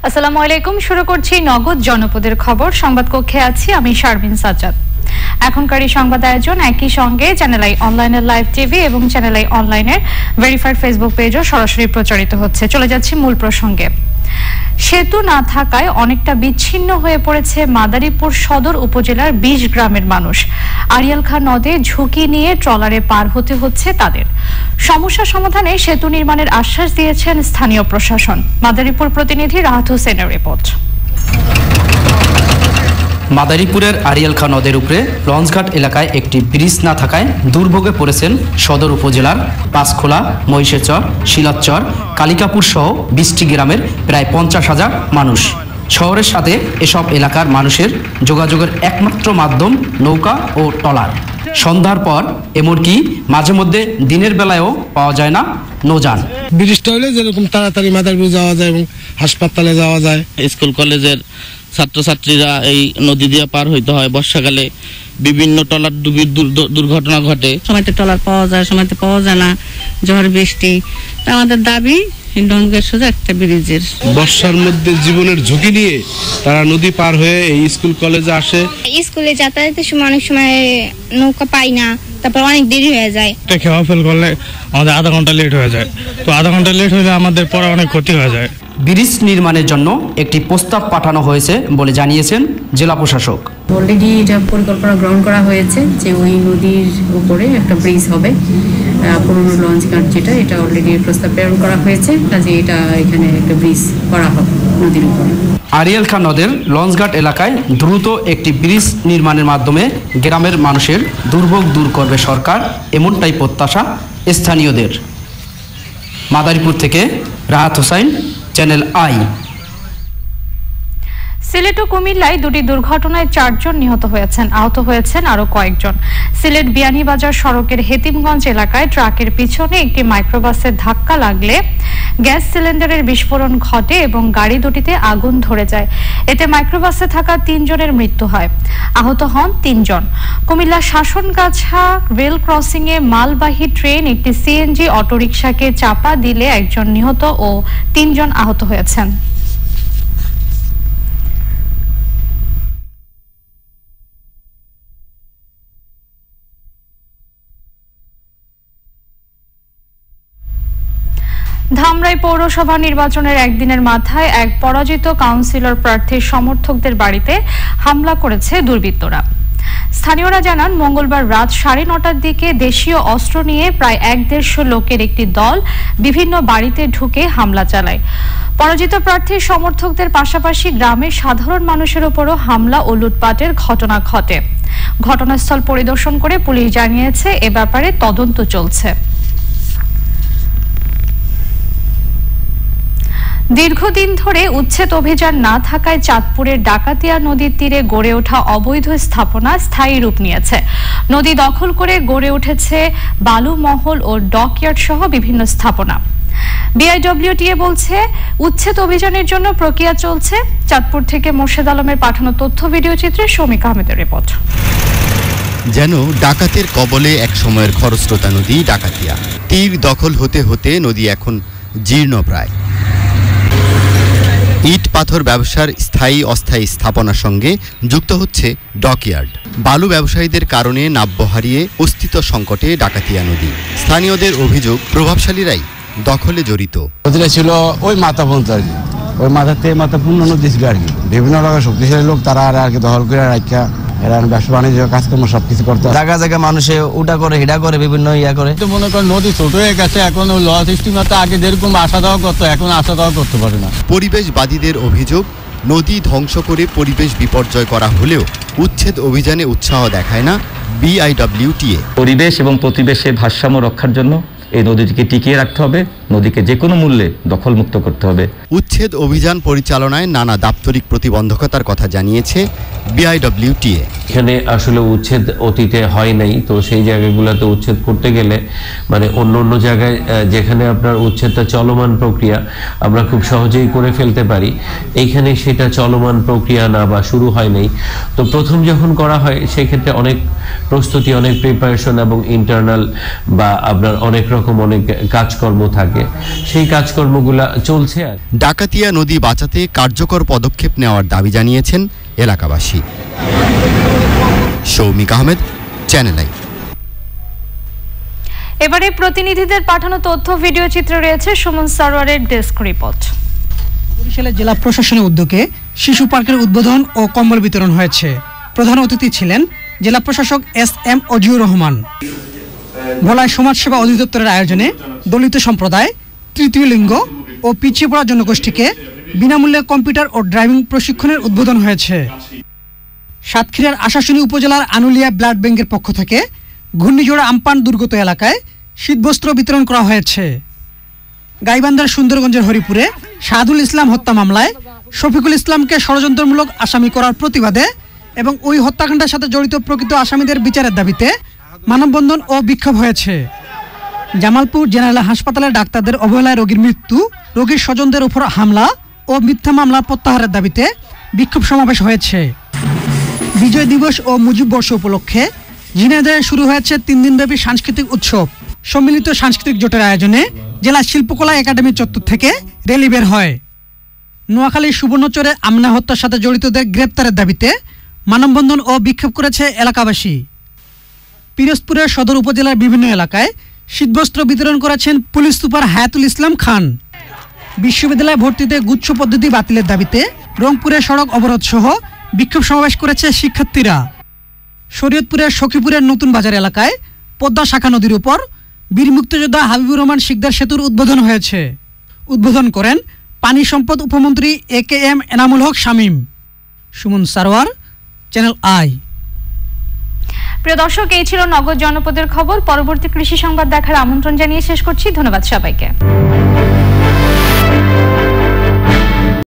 আসসালামু আলাইকুম। শুরু করছি নগদ জনপদের খবর। সংবাদ কক্ষে আছি আমি শারমিন সাজ্জাদ। এখনকার এই সংবাদ আয়োজন একই সঙ্গে চ্যানেল আই অনলাইনের লাইভ টিভি এবং চ্যানেল আই অনলাইনের ভেরিফাইড ফেসবুক পেজও সরাসরি প্রচারিত হচ্ছে। চলে যাচ্ছি মূল প্রসঙ্গে। সেতু না থাকায় অনেকটা বিচ্ছিন্ন হয়ে পড়েছে মাদারীপুর সদর উপজেলার ২০ গ্রামের মানুষ। আড়িয়াল খাঁ নদে ঝুঁকি নিয়ে ট্রলারে পার হতে হচ্ছে তাদের। সমস্যা সমাধানে সেতু নির্মাণের আশ্বাস দিয়েছেন স্থানীয় প্রশাসন। মাদারীপুর প্রতিনিধি রাহাত হোসেনের রিপোর্ট। মাদারীপুরের আড়িয়াল খাঁ নদের উপরে লঞ্চঘাট এলাকায় একটি ব্রিজ না থাকায় দুর্ভোগে পড়েছেন সদর উপজেলার পাঁচখোলা, মহিষেরচর, শিলাচর, কালিকাপুর সহ ২০টি গ্রামের প্রায় ৫০,০০০ মানুষ। শহরের সাথে এসব এলাকার মানুষের যোগাযোগের একমাত্র মাধ্যম নৌকা ও ট্রলার। সন্ধ্যার পর এমনকি মাঝে মধ্যে দিনের বেলায়ও পাওয়া যায় না নৌযান। ব্রিজটা হলে যেরকম তাড়াতাড়ি মাদারীপুর যাওয়া যায় এবং হাসপাতালে যাওয়া যায়। স্কুল কলেজের ছাত্রছাত্রীরা এই নদী দিয়ে পার হইতে হয়। বর্ষাকালে বিভিন্ন ট্রলার দুর্ঘটনা ঘটে। সময়তে ট্রলার পাওয়া যায়, সময়তে পাওয়া যায় না, ঝড় বৃষ্টি। আমাদের দাবি ডঙ্গের সোজা একটা ব্রিজের। বর্ষার মধ্যে জীবনের ঝুঁকি নিয়ে তারা নদী পার হয়ে এই স্কুল কলেজে আসে। স্কুলে যাতায়াতের সময় অনেক সময় নৌকা পাই না, তারপর অনেক দেরি হয়ে যায়। খেওয়া ফেল করলে আমাদের আধা ঘন্টা লেট হয়ে যায়। তো আধা ঘন্টা লেট হলে আমাদের পরে অনেক ক্ষতি হয়ে যায়। ব্রিজ নির্মাণের জন্য একটি প্রস্তাব পাঠানো হয়েছে বলে জানিয়েছেন জেলা প্রশাসক। অলরেডি এটা পরিকল্পনা গ্রহণ করা হয়েছে যে ওই নদীর উপরে একটা ব্রিজ হবে। পুরনো লঞ্চ ঘাট যেটা, এটা অলরেডি প্রস্তাব প্রেরণ করা হয়েছে, কাজে এটা এখানে একটা ব্রিজ করা হবে নদীর উপরে। আড়িয়াল খাঁ নদের লঞ্চঘাট এলাকায় দ্রুত একটি ব্রিজ নির্মাণের মাধ্যমে গ্রামের মানুষের দুর্ভোগ দূর করবে সরকার, এমনটাই প্রত্যাশা স্থানীয়দের। মাদারীপুর থেকে রাহাত হোসেন, চ্যানেল আই। সিলেট ও কুমিল্লায় দুটি দুর্ঘটনায় ৪ জন নিহত হয়েছেন, আহত হয়েছেন আরো কয়েকজন। সিলেট বিয়ানীবাজার সড়কের হেতিমগঞ্জ এলাকায় ট্রাকের পিছনে একটি মাইক্রোবাসের ধাক্কা লাগলে গ্যাস সিলিন্ডারের বিস্ফোরণ ঘটে এবং গাড়ি দুটিতে আগুন ধরে যায়। এতে মাইক্রোবাসে থাকা ৩ জনের মৃত্যু হয়, আহত হন ৩ জন। কুমিল্লা শাসনগাছা রেল ক্রসিং এ মালবাহী ট্রেন একটি সিএনজি অটোরিকশাকে চাপা দিলে ১ জন নিহত ও ৩ জন আহত হয়েছেন। ধামরাই পৌরসভা নির্বাচনের একদিনের মাথায় এক পরাজিত কাউন্সিলর প্রার্থীর সমর্থকদের বাড়িতে হামলা করেছে দুর্বৃত্তরা। স্থানীয়রা জানান, মঙ্গলবার রাত 9:30টার দিকে দেশীয় অস্ত্র নিয়ে প্রায় 150 লোকের একটি দল বিভিন্ন বাড়িতে ঢুকে হামলা চালায়। পরাজিত প্রার্থীর সমর্থকদের পাশাপাশি গ্রামের সাধারণ মানুষের উপরও হামলা ও লুটপাটের ঘটনা ঘটে। ঘটনাস্থল পরিদর্শন করে পুলিশ জানিয়েছে এ ব্যাপারে তদন্ত চলছে। দীর্ঘদিন ধরে উচ্ছেদ অভিযান না থাকায় চাঁদপুরের ডাকাতিয়া নদীর তীরে গড়ে ওঠা অবৈধ স্থাপনা স্থায়ী রূপ নিয়েছে। নদী দখল করে গড়ে উঠেছে বালু মহল ও ডকইয়ার্ড সহ বিভিন্ন স্থাপনা। বিআইডব্লিউটিএ বলছে উচ্ছেদ অভিযানের জন্য প্রক্রিয়া চলছে। চাঁদপুর থেকে মোর্শেদ আলমের পাঠানো তথ্য ভিডিও চিত্রে শমিক আহমেদের রিপোর্ট। যেন ডাকাতের কবলে এক সময়ের খরস্রোতা নদী ডাকাতিয়া। তীর দখল হতে হতে নদী এখন জীর্ণ প্রায়। ইট পাথর ব্যবসার স্থায়ী অস্থায়ী স্থাপনার সঙ্গে যুক্ত হচ্ছে ডকইয়ার্ড। বালু ব্যবসায়ীদের কারণে নাব্য হারিয়ে অস্তিত্ব সংকটে ডাকাতিয়া নদী। স্থানীয়দের অভিযোগ, প্রভাবশালীরাই দখলে জড়িত। নদীটা ছিল ওই মাথা পর্যন্ত আর কি, ওই মাথাতে মাথা পূর্ণ নদী ছিল আর কি। বিভিন্ন রকমের শক্তিশালী লোক তারা আর কি দখল করে রাখা, এরা ব্যবসা বাণিজ্য কাজকর্ম সবকিছু করতে। জায়গা জায়গায় মানুষে উঠা করে হিডা করে বিভিন্ন ইয়া করে। মনে করেন নদী ছোট হয়ে গেছে, এখন ল সিস্টেম আগে যেরকম আসা যাওয়া করতো, এখন আসা যাওয়া করতে পারে না। পরিবেশবাদীদের অভিযোগ, নদী ধ্বংস করে পরিবেশ বিপর্যয় করা হলেও উচ্ছেদ অভিযানে উৎসাহ দেখায় না বিআইডব্লিউটিএ। পরিবেশ এবং প্রতিবেশের ভারসাম্য রক্ষার জন্য এই নদীটিকে টিকিয়ে রাখতে হবে, নদীকে যে কোনো মূল্যে দখলমুক্ত করতে হবে। উচ্ছেদ অভিযান পরিচালনায় নানা দাপ্তরিক প্রতিবন্ধকতার কথা জানিয়েছে বিআইডব্লিউটিএ। এখানে আসলে উচ্ছেদ অতীতে হয় নাই, তো সেই জায়গাগুলোতে উচ্ছেদ করতে গেলে মানে অন্য জায়গায় যেখানে আপনার উচ্ছেদটা চলমান প্রক্রিয়া আমরা খুব সহজেই করে ফেলতে পারি, এইখানে সেটা চলমান প্রক্রিয়া না বা শুরু হয় নাই। তো প্রথম যখন করা হয় সেক্ষেত্রে অনেক প্রস্তুতি, অনেক প্রিপারেশন এবং ইন্টারনাল বা আপনার অনেক রকম অনেক কাজকর্ম থাকে। থেকে সেই কাজকর্মগুলো চলছে। আর ডাকাতিয়া নদী বাঁচাতে কার্যকর পদক্ষেপ নেওয়ার দাবি জানিয়েছেন এলাকাবাসী। Soumik Ahmed, channel I. এবারে প্রতিনিধিদের পাঠানো তথ্য ভিডিও চিত্র রয়েছে সুমন সরওয়ারের ডেস্ক রিপোর্ট। বরিশালের জেলা প্রশাসনের উদ্যোগে শিশু পার্কের উদ্বোধন ও কম্বল বিতরণ হয়েছে। প্রধান অতিথি ছিলেন জেলা প্রশাসক SM অজিউর রহমান। ভোলায় সমাজসেবা অধিদপ্তরের আয়োজনে দলিত সম্প্রদায়, তৃতীয় লিঙ্গ ও পিছিয়ে পড়া জনগোষ্ঠীকে বিনামূল্যে কম্পিউটার ও ড্রাইভিং প্রশিক্ষণের উদ্বোধন হয়েছে। সাতক্ষীরার আশাশুনি উপজেলার আনুলিয়া ব্লাড ব্যাংকের পক্ষ থেকে ঘূর্ণিঝড় আমপান দুর্গত এলাকায় শীতবস্ত্র বিতরণ করা হয়েছে। গাইবান্ধার সুন্দরগঞ্জের হরিপুরে শাহাদুল ইসলাম হত্যা মামলায় শফিকুল ইসলামকে ষড়যন্ত্রমূলক আসামি করার প্রতিবাদে এবং ওই হত্যাকাণ্ডের সাথে জড়িত প্রকৃত আসামিদের বিচারের দাবিতে মানববন্ধন ও বিক্ষোভ হয়েছে। জামালপুর জেনারেল হাসপাতালের ডাক্তারদের অবহেলায় রোগীর মৃত্যু, রোগীর স্বজনদের উপর হামলা ও মিথ্যা মামলা প্রত্যাহারের দাবিতে বিক্ষোভ সমাবেশ হয়েছে। বিজয় দিবস ও মুজিব বর্ষ উপলক্ষে ঝিনাইদহে শুরু হয়েছে 3 দিনব্যাপী সাংস্কৃতিক উৎসব। সম্মিলিত সাংস্কৃতিক জোটের আয়োজনে জেলা শিল্পকলা একাডেমি চত্বর থেকে র্যালি বের হয়। নোয়াখালীর সুবর্ণচরে আমনা হত্যার সাথে জড়িতদের গ্রেপ্তারের দাবিতে মানববন্ধন ও বিক্ষোভ করেছে এলাকাবাসী। পিরোজপুরের সদর উপজেলার বিভিন্ন এলাকায় শীতবস্ত্র বিতরণ করেছেন পুলিশ সুপার হায়াতুল ইসলাম খান। বিশ্ববিদ্যালয় ভর্তিতে গুচ্ছ পদ্ধতি বাতিলের দাবিতে রংপুরে সড়ক অবরোধ সহ বিক্ষোভ সমাবেশ করেছে শিক্ষার্থীরা। শরীয়তপুরের সখীপুরের নতুন বাজার এলাকায় পদ্মা শাখা নদীর উপর বীর মুক্তিযোদ্ধা হাবিবুর রহমান শিকদার সেতুর উদ্বোধন হয়েছে। উদ্বোধন করেন পানি সম্পদ উপমন্ত্রী AKM Enamul Haque Shamim. Suman Sarwar, Channel i. প্রিয় দর্শক, এই ছিল নগর জনপদের খবর। পরবর্তী কৃষি সংবাদ দেখার আমন্ত্রণ জানিয়ে শেষ করছি। ধন্যবাদ সবাইকে।